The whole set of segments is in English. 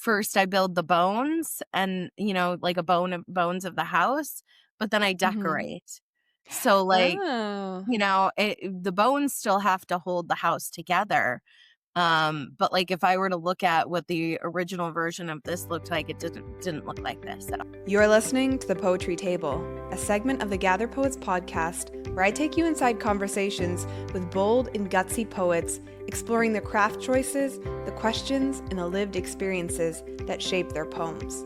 first I build the bones and, like a bones of the house, but then I Mhm. decorate. So, like, Oh. the bones still have to hold the house together. But like if I were to look at what the original version of this looked like, it didn't look like this at all. You're listening to The Poetry Table, a segment of the Gather Poets podcast where I take you inside conversations with bold and gutsy poets, exploring the craft choices, the questions, and the lived experiences that shape their poems.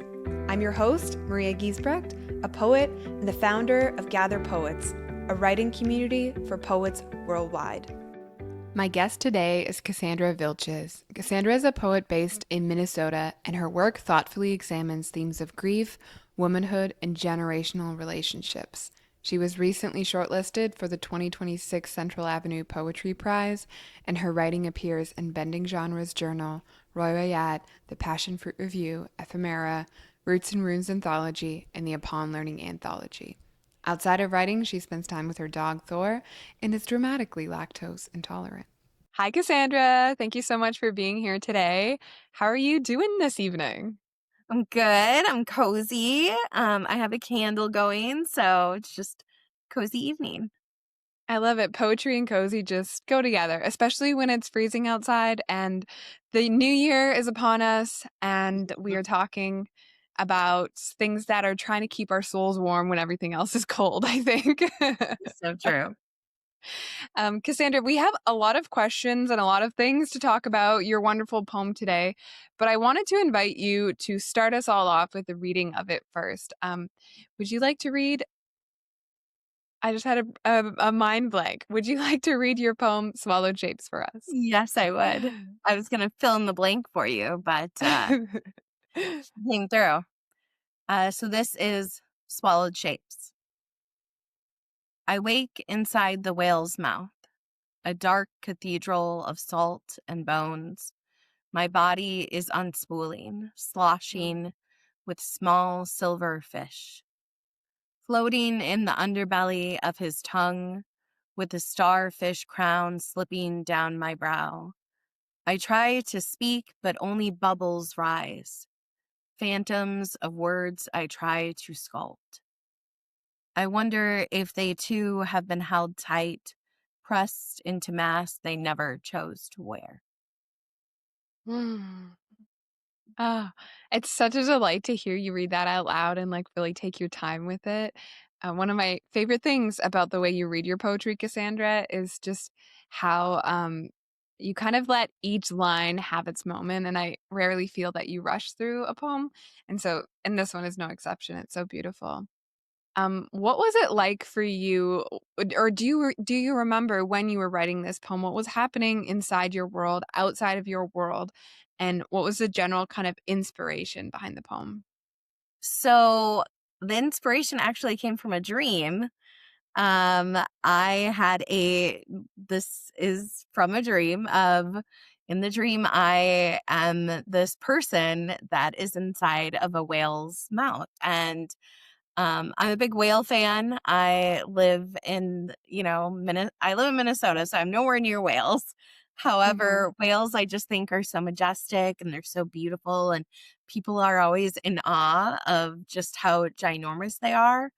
I'm your host, Maria Giesbrecht, a poet and the founder of Gather Poets, a writing community for poets worldwide. My guest today is Kassandra Vilchis. Kassandra is a poet based in Minnesota, and her work thoughtfully examines themes of grief, womanhood, and generational relationships. She was recently shortlisted for the 2026 Central Avenue Poetry Prize, and her writing appears in Bending Genres Journal, Roy Rayat, The Passion Fruit Review, Ephemera, Roots and Runes Anthology, and the Upon Learning Anthology. Outside of writing, she spends time with her dog Thor and is dramatically lactose intolerant. Hi, Kassandra. Thank you so much for being here today. How are you doing this evening? I'm good. I'm cozy. I have a candle going, so it's just cozy evening. I love it. Poetry and cozy just go together, especially when it's freezing outside and the new year is upon us and we are talking about things that are trying to keep our souls warm when everything else is cold, I think. So true. Kassandra, we have a lot of questions and a lot of things to talk about your wonderful poem today, but I wanted to invite you to start us all off with the reading of it first. Would you like to read? I just had a mind blank. Would you like to read your poem "Swallowed Shapes" for us? Yes, I would. I was gonna fill in the blank for you, but came through. So this is Swallowed Shapes. I wake inside the whale's mouth, a dark cathedral of salt and bones. My body is unspooling, sloshing with small silver fish, floating in the underbelly of his tongue, with the starfish crown slipping down my brow. I try to speak, but only bubbles rise, phantoms of words I try to sculpt. I wonder if they too have been held tight, pressed into masks they never chose to wear. Mm. Ah, it's such a delight to hear you read that out loud and like really take your time with it. One of my favorite things about the way you read your poetry, Kassandra, is just how you kind of let each line have its moment. And I rarely feel that you rush through a poem. And this one is no exception. It's so beautiful. What was it like for you, or do you remember when you were writing this poem? What was happening inside your world, outside of your world, and what was the general kind of inspiration behind the poem? So the inspiration actually came from a dream. I had this is from a dream of, in the dream, I am this person that is inside of a whale's mouth. And I'm a big whale fan. I live in, I live in Minnesota, so I'm nowhere near whales. Mhm. However, whales I just think are so majestic and they're so beautiful, and people are always in awe of just how ginormous they are.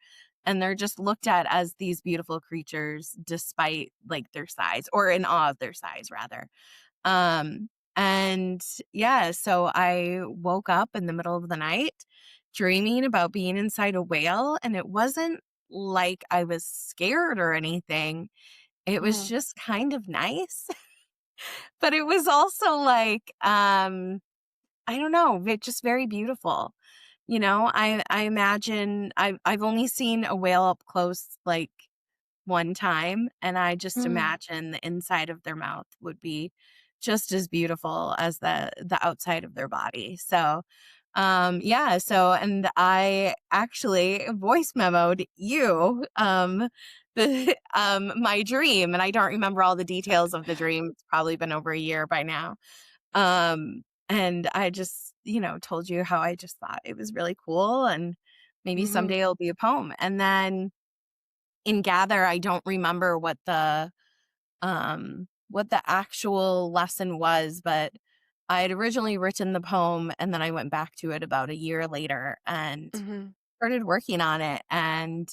And they're just looked at as these beautiful creatures despite like their size, or in awe of their size rather. Um, and yeah, so I woke up in the middle of the night dreaming about being inside a whale, and it wasn't like I was scared or anything. It was Mhm. just kind of nice. But it was also like, I don't know, just very beautiful. I imagine I've only seen a whale up close like one time, and I just Mm. imagine the inside of their mouth would be just as beautiful as the outside of their body. So, yeah, so and I actually voice memoed you the my dream, and I don't remember all the details of the dream. It's probably been over a year by now. And I just, told you how I just thought it was really cool, and maybe Mhm. someday it'll be a poem. And then in Gather, I don't remember what the actual lesson was, but I had originally written the poem and then I went back to it about a year later and Mhm. started working on it and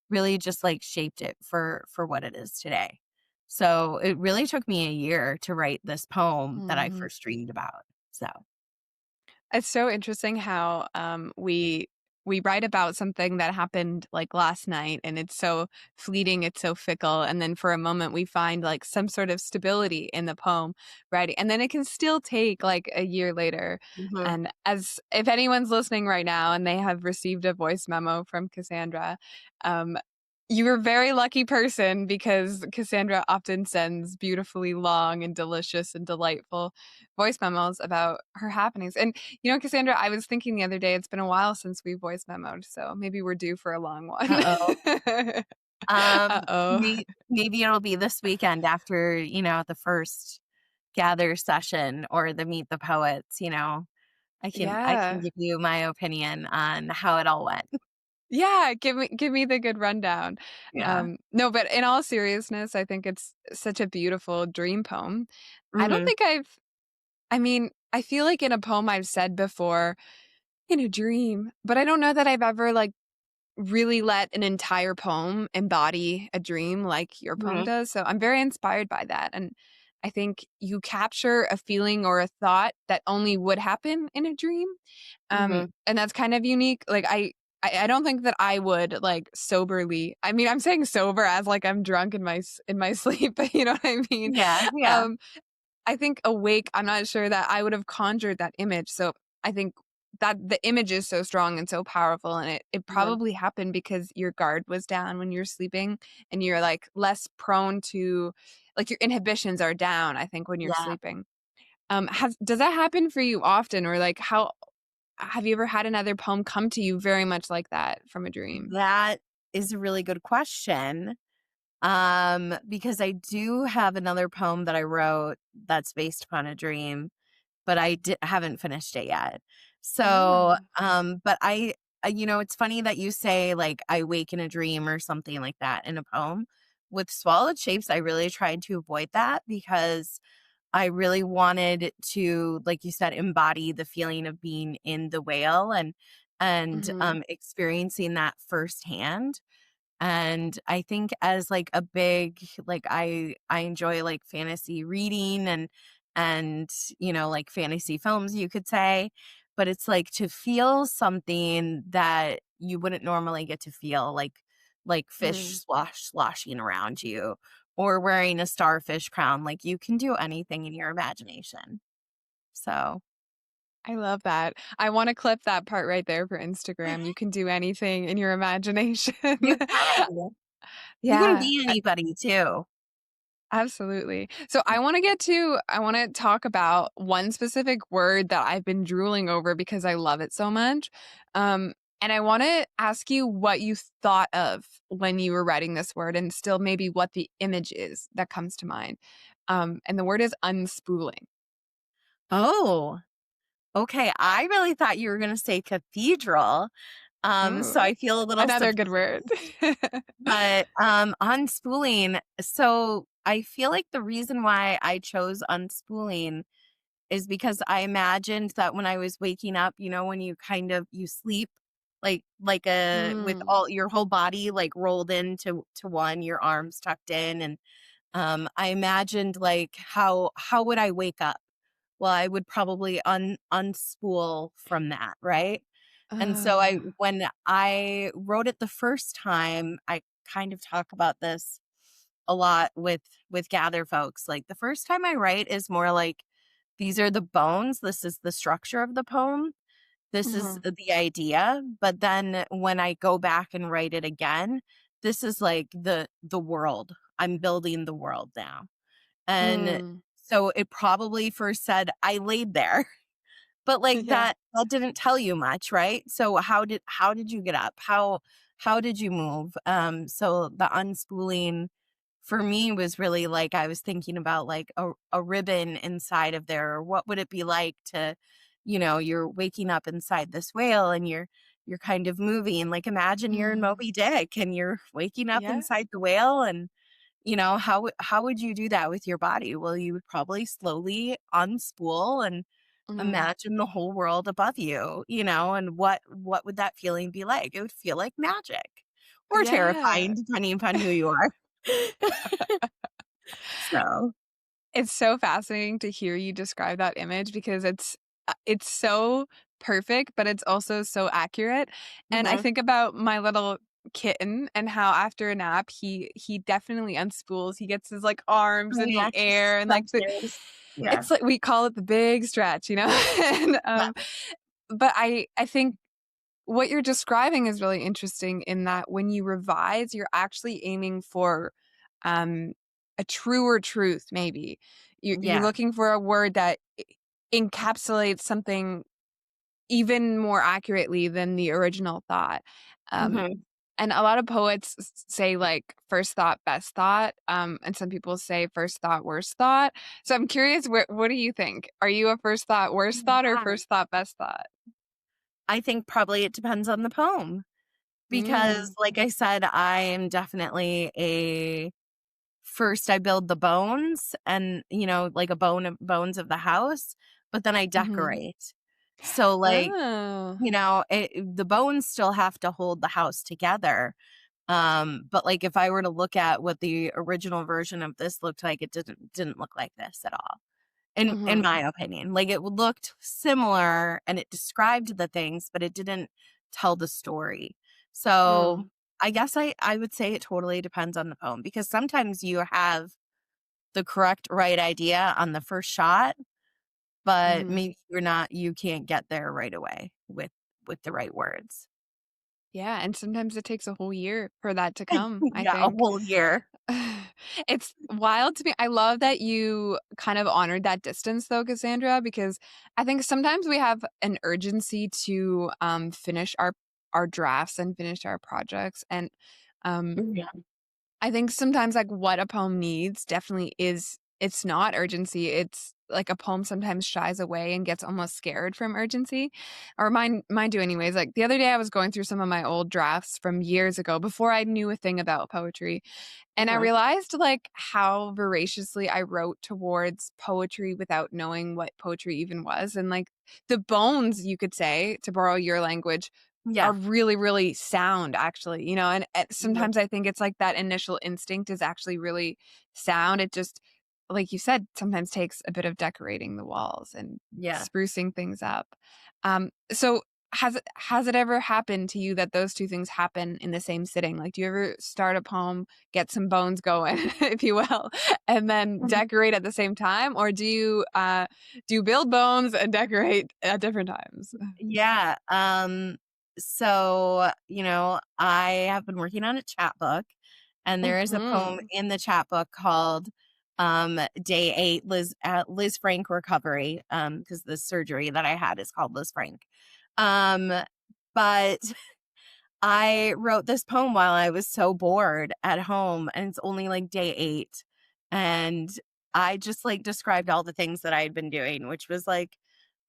really just like shaped it for what it is today. So it really took me a year to write this poem that I Mhm. first dreamed about. So, It's so interesting how we write about something that happened like last night and it's so fleeting, it's so fickle, and then for a moment we find like some sort of stability in the poem writing, and then it can still take like a year later. mhm. And as if anyone's listening right now and they have received a voice memo from Cassandra, um, you're a very lucky person because Cassandra often sends beautifully long and delicious and delightful voice memos about her happenings. And Cassandra, I was thinking the other day, it's been a while since we voice memoed, so maybe we're due for a long one. Uh-oh. Uh-oh. Maybe it'll be this weekend after, the first gather session or the meet the poets, I can Yeah. give you my opinion on how it all went. Yeah, give me the good rundown. Yeah. No, but in all seriousness, I think it's such a beautiful dream poem. I don't Mhm. think I feel like in a poem I've said before, in a dream, but I don't know that I've ever like really let an entire poem embody a dream like your poem Mhm. does. So I'm very inspired by that. And I think you capture a feeling or a thought that only would happen in a dream. Mhm. And that's kind of unique. Like I don't think that I would like soberly. I mean, I'm saying sober as like I'm drunk in my sleep, but you know what I mean. Yeah, yeah. Um, I think awake, I'm not sure that I would have conjured that image. So I think that the image is so strong and so powerful, and it Mhm. probably happened because your guard was down when you're sleeping and you're like less prone to like your inhibitions are down, I think, when you're Yeah. sleeping. Has does that happen for you often, or like how have you ever had another poem come to you very much like that from a dream? That is a really good question. Because I do have another poem that I wrote that's based upon a dream, but haven't finished it yet. So, Oh. but it's funny that you say like I wake in a dream or something like that in a poem. With Swallowed Shapes, I really tried to avoid that because I really wanted to, like you said, embody the feeling of being in the whale and Mhm. experiencing that firsthand. And I think as like a big like I enjoy like fantasy reading and like fantasy films you could say, but it's like to feel something that you wouldn't normally get to feel like fish Mhm. sloshing around you or wearing a starfish crown, like you can do anything in your imagination. So, I love that. I wanna clip that part right there for Instagram. You can do anything in your imagination. you can. You can Yeah, be anybody too. absolutely. So I wanna talk about one specific word that I've been drooling over because I love it so much. And I wanna ask you what you thought of when you were writing this word and still maybe what the image is that comes to mind. And the word is unspooling. Oh. Okay, I really thought you were gonna say cathedral, so Ooh, I feel a little another good surprised, word. but, unspooling, so I feel like the reason why I chose unspooling is because I imagined that when I was waking up, when you kind of you sleep with Mm. all your whole body, like, rolled into to one, your arms tucked in, and I imagined like how would I wake up? Well, I would probably unspool from that, right? And so I Ah. when I wrote it the first time, I kind of talk about this a lot with gather folks. Like the first time I write is more like these are the bones, this is the structure of the poem. This is Mhm. the idea, but then when I go back and write it again, this is like the world. I'm building the world now. And Mm. so it probably first said, "I laid there." But like Yeah. that didn't tell you much, right? So how did you get up? How did you move? So the unspooling for me was really like I was thinking about like a ribbon inside of there. Or what would it be like to, you're waking up inside this whale and you're kind of moving. Like imagine you're in Mhm. Moby Dick and you're waking up Yeah. inside the whale and how would you do that with your body? Well, you would probably slowly unspool and Mhm. imagine the whole world above you, and what would that feeling be like? It would feel like magic or Yeah. terrifying depending upon who you are. So, It's so fascinating to hear you describe that image because it's so perfect, but it's also so accurate. And I mhm. think about my little kitten and how after a nap he definitely unspools. He gets his like arms Oh, in yeah, the just air and like stretches. Yeah. it's like we call it the big stretch, you know? and Yeah. but I think what you're describing is really interesting in that when you revise, you're actually aiming for um, a truer truth, maybe. You're Yeah. looking for a word that encapsulates something even more accurately than the original thought. Um, Mhm. and a lot of poets say like first thought, best thought. And some people say first thought, worst thought. So I'm curious, what do you think? Are you a first thought, worst thought, or Yeah. first thought, best thought? I think probably it depends on the poem because, Mm. like I said, I am definitely a first I build the bones and, like a bones of the house, but then I Hmm. decorate. So, like, Oh. the bones still have to hold the house together. But like if I were to look at what the original version of this looked like, it didn't look like this at all. In Mhm. my opinion, like it looked similar and it described the things, but it didn't tell the story. So Mm. I guess I would say it totally depends on the poem because sometimes you have the correct right idea on the first shot, but Mhm. maybe you can't get there right away with the right words. Yeah, and sometimes it takes a whole year for that to come, I Yeah, a think. whole year. It's wild to me. I love that you kind of honored that distance though, Cassandra, because I think sometimes we have an urgency to finish our drafts and finish our projects. And um Yeah. I think sometimes like what a poem needs definitely is it's not urgency. It's like a poem sometimes shies away and gets almost scared from urgency. Or mine do anyways. Like the other day I was going through some of my old drafts from years ago before I knew a thing about poetry. And I Mhm. realized like how voraciously I wrote towards poetry without knowing what poetry even was. And like the bones, you could say, to borrow your language, are Yeah. really, really sound, actually, and Mhm. sometimes I think it's like that initial instinct is actually really sound. It just, like you said, sometimes takes a bit of decorating the walls and Yeah. sprucing things up. So has it ever happened to you that those two things happen in the same sitting? Like, do you ever start a poem, get some bones going, if you will, and then Mhm. decorate at the same time, or do you build bones and decorate at different times? Yeah. So, I have been working on a chat book and there is a poem Mhm. in the chat book called Day 8 Liz Frank Recovery because the surgery that I had is called Liz Frank. Um but I wrote this poem while I was so bored at home, and it's only like day 8. And I just like described all the things that I had been doing, which was like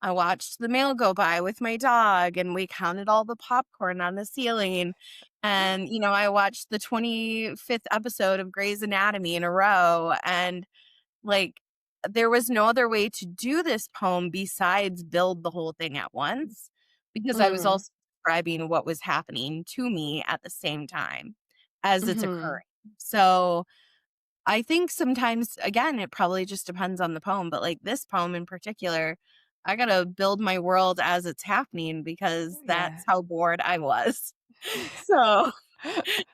I watched the mail go by with my dog and we counted all the popcorn on the ceiling. And, I watched the 25th episode of Grey's Anatomy in a row. And like, there was no other way to do this poem besides build the whole thing at once because I was Mm. also describing what was happening to me at the same time as it's Mhm. occurring. So I think sometimes, again, it probably just depends on the poem, but like this poem in particular, I got to build my world as it's happening because Yeah. that's how bored I was. So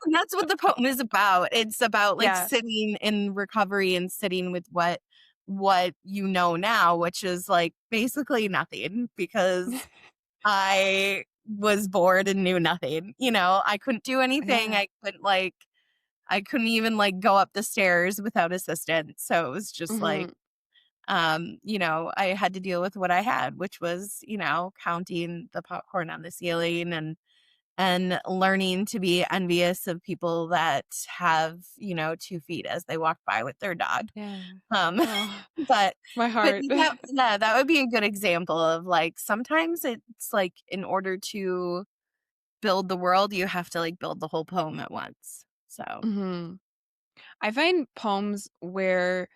and that's what the poem is about. It's about, like, Yeah. sitting in recovery and sitting with what you know now, which is, like, basically nothing because I was bored and knew nothing, I couldn't do anything. Yeah. I couldn't even, like, go up the stairs without assistance, so it was just like, Mhm. I had to deal with what I had, which was, counting the popcorn on the ceiling and learning to be envious of people that have, 2 feet as they walk by with their dog. Yeah. Um, Oh, but my but heart. that would be a good example of, like, sometimes it's, like, in order to build the world, you have to, like, build the whole poem at once. So, Mhm. I find poems where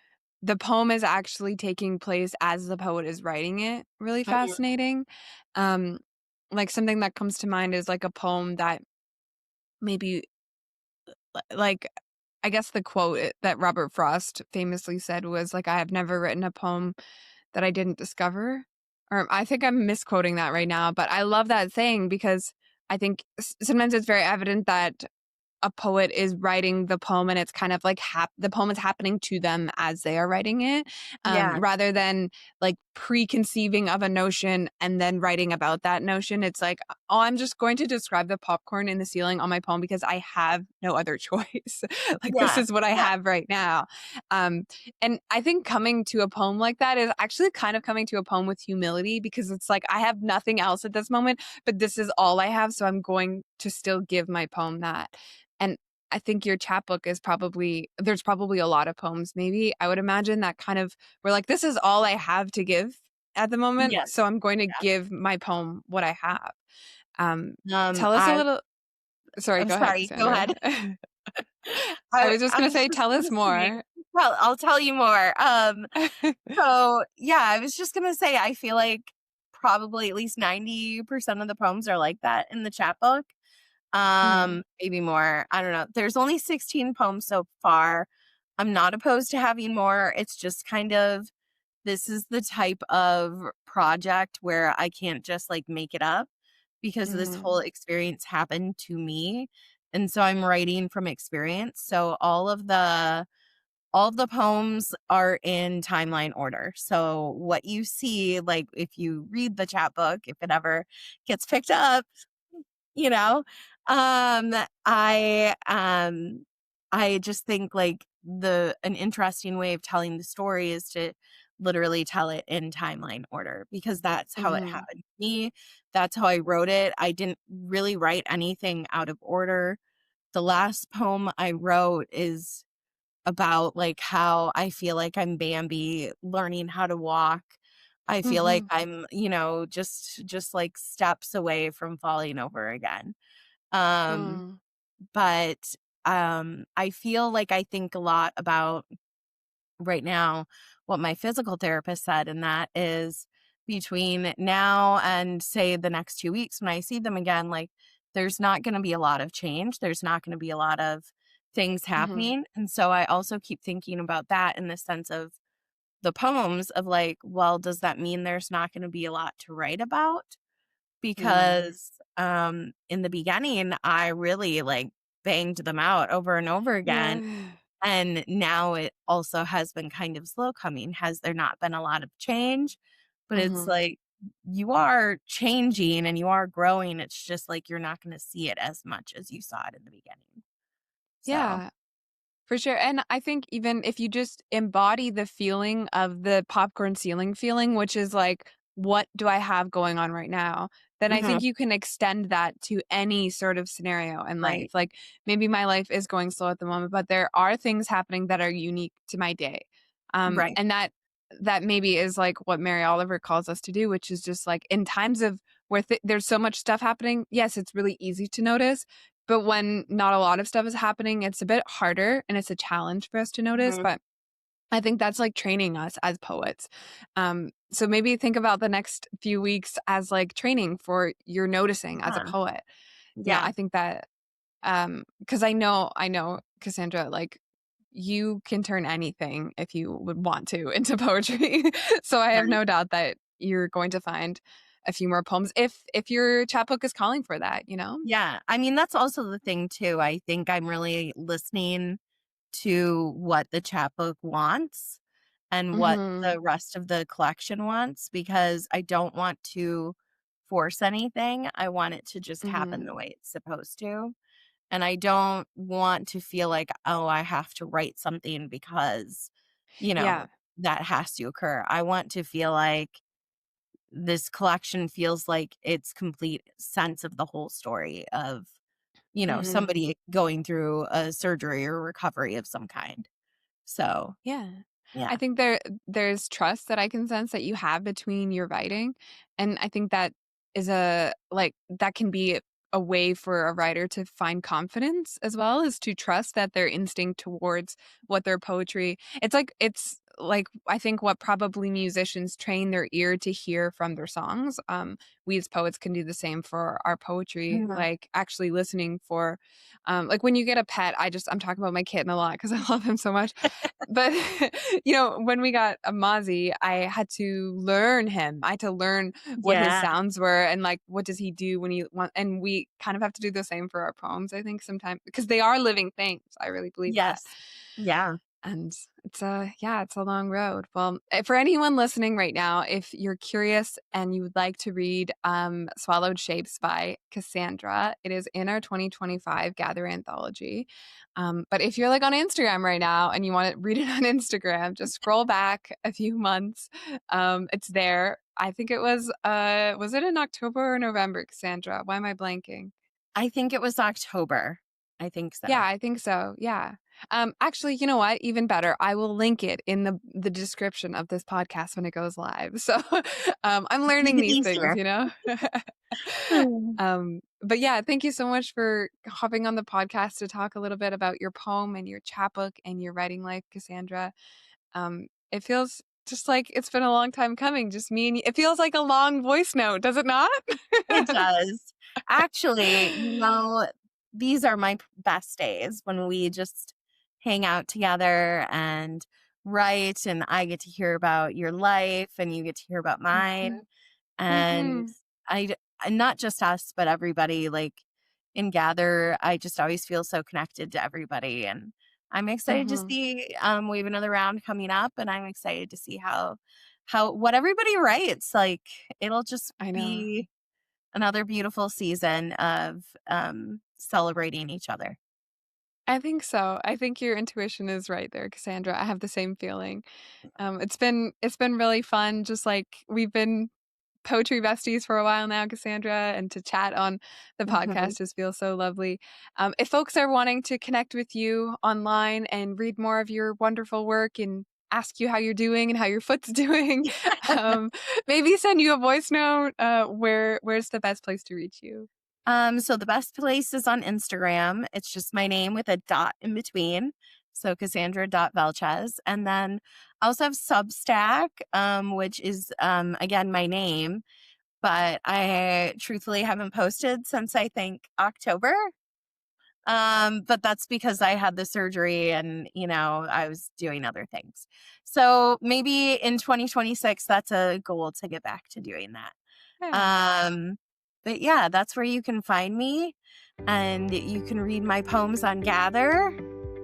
the poem is actually taking place as the poet is writing it really Mhm. fascinating. Um, like something that comes to mind is like a poem that maybe like I guess the quote that Robert Frost famously said was like, "I have never written a poem that I didn't discover." Or I think I'm misquoting that right now, but I love that saying because I think sometimes it's very evident that a poet is writing the poem and it's kind of like the poem is happening to them as they are writing it, Yeah. rather than like preconceiving of a notion and then writing about that notion. It's like, oh, I'm just going to describe the popcorn in the ceiling on my poem because I have no other choice. Like this Yeah. is what I Yeah. have right now. um, and I think coming to a poem like that is actually kind of coming to a poem with humility, because it's like I have nothing else at this moment, but this is all I have, so I'm going to still give my poem that. And I think your chapbook is there's probably a lot of poems, maybe, I would imagine, that kind of were like, "This is all I have to give at the moment, Yes. so I'm going to Yeah. give my poem what I have." Um, tell us a I little. Sorry, I'm go ahead, sorry, go Cassandra. ahead. I was just I gonna was say, just tell us listening. more. Well, I'll tell you more. So yeah, I was just gonna say I feel like probably at least 90% of the poems are like that in the chapbook. Mhm, Maybe more. I don't know. There's only 16 poems so far. I'm not opposed to having more. It's just kind of this is the type of project where I can't just like make it up because this whole mhm, experience happened to me. And so I'm writing from experience. So all of the poems are in timeline order. So what you see, like if you read the chapbook, if it ever gets picked up, you know, um, I um I just think like the an interesting way of telling the story is to literally tell it in timeline order because that's how it mhm, happened to me. That's how I wrote it. I didn't really write anything out of order. The last poem I wrote is about like how I feel like I'm Bambi learning how to walk. I feel like mhm, I'm, just like steps away from falling over again. Um mm, but I feel like I think a lot about right now what my physical therapist said, and that is between now and say the next 2 weeks when I see them again, like there's not going to be a lot of change. There's not going to be a lot of things mhm, happening. And so I also keep thinking about that in the sense of the poems of like, well, does that mean there's not going to be a lot to write about? mm. Because in the beginning I really like banged them out over and over again, Yeah. and now it also has been kind of slow coming. Has there not been a lot of change? But it's Mhm. like you are changing and you are growing. It's just like you're not going to see it as much as you saw it in the beginning. So, Yeah. For sure, and I think even if you just embody the feeling of the popcorn ceiling feeling, which is like, "What do I have going on right now?" Then I mhm, think you can extend that to any sort of scenario in life. right, Like, maybe my life is going slow at the moment, but there are things happening that are unique to my day. right. And that maybe is like what Mary Oliver calls us to do, which is just like in times of where there's so much stuff happening, yes, it's really easy to notice, but when not a lot of stuff is happening, it's a bit harder and it's a challenge for us to notice. Mhm, But I think that's like training us as poets. So maybe think about the next few weeks as like training for your noticing as a yeah, poet. yeah, I think that because I know, Cassandra, like you can turn anything if you would want to into poetry. So I have yeah. no doubt that you're going to find a few more poems if your chapbook is calling for that, you know? Yeah. I mean, that's also the thing too. I think I'm really listening to what the chapbook wants and what Mhm. the rest of the collection wants because I don't want to force anything. I want it to just happen the Mhm. way it's supposed to. And I don't want to feel like, oh, I have to write something because, Yeah. that has to occur. I want to feel like this collection feels like its complete sense of the whole story of, Mhm. somebody going through a surgery or recovery of some kind. So, Yeah. I yeah. think there's trust that I can sense that you have between your writing, and I think that is a like, that can be a way for a writer to find confidence as well, is to trust that their instinct towards what their poetry, it's like I think what probably musicians train their ear to hear from their songs. We as poets can do the same for our poetry, Mhm. like actually listening for, like when you get a pet. I'm talking about my kitten a lot because I love him so much. But when we got a Mozzie, I had to learn him. I had to learn what his Yeah. sounds were and like what does he do when he want. And we kind of have to do the same for our poems, I think, sometimes, because they are living things. I really believe that. Yes. Yeah. And it's a long road. Well, for anyone listening right now, if you're curious and you would like to read Swallowed Shapes by Kassandra, it is in our 2025 Gather anthology. But if you're like on Instagram right now and you want to read it on Instagram, just scroll back a few months. It's there. I think it was it in October or November, Cassandra? Why am I blanking? I think it was October. I think Yeah, so. I think so. Yeah. Actually, you know what? Even better, I will link it in the description of this podcast when it goes live. So, I'm Make learning it these things, easier. you know? Mm. But yeah, thank you so much for hopping on the podcast to talk a little bit about your poem and your chapbook and your writing life, Cassandra. It feels just like it's been a long time coming. Just me and you. It feels like a long voice note, does it not? It does. Actually, these are my best days when we just hang out together and write, and I get to hear about your life and you get to hear about mine. Mhm. And Mhm. and not just us, but everybody, like, in Gather, I just always feel so connected to everybody, and I'm excited to Mhm. see, we have another round coming up, and I'm excited to see how what everybody writes. Like, it'll just I know. be another beautiful season of celebrating each other. I think so. I think your intuition is right there, Cassandra. I have the same feeling. It's been really fun. Just like we've been poetry besties for a while now, Cassandra, and to chat on the Mhm. podcast just feels so lovely. If folks are wanting to connect with you online and read more of your wonderful work and ask you how you're doing and how your foot's doing, um, maybe send you a voice note. Where's the best place to reach you? So the best place is on Instagram. It's just my name with a dot in between. So Kassandra.Vilchis. And then I also have Substack, which is again my name, but I truthfully haven't posted since I think October. But that's because I had the surgery and, I was doing other things. So maybe in 2026, that's a goal to get back to doing that. Yeah. Um, but yeah, that's where you can find me, and you can read my poems on Gather,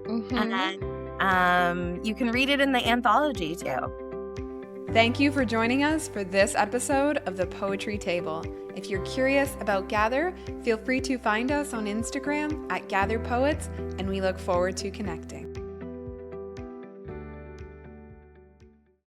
Mm-hmm. and you can read it in the anthology too. Thank you for joining us for this episode of the Poetry Table. If you're curious about Gather, feel free to find us on Instagram at Gather Poets, and we look forward to connecting.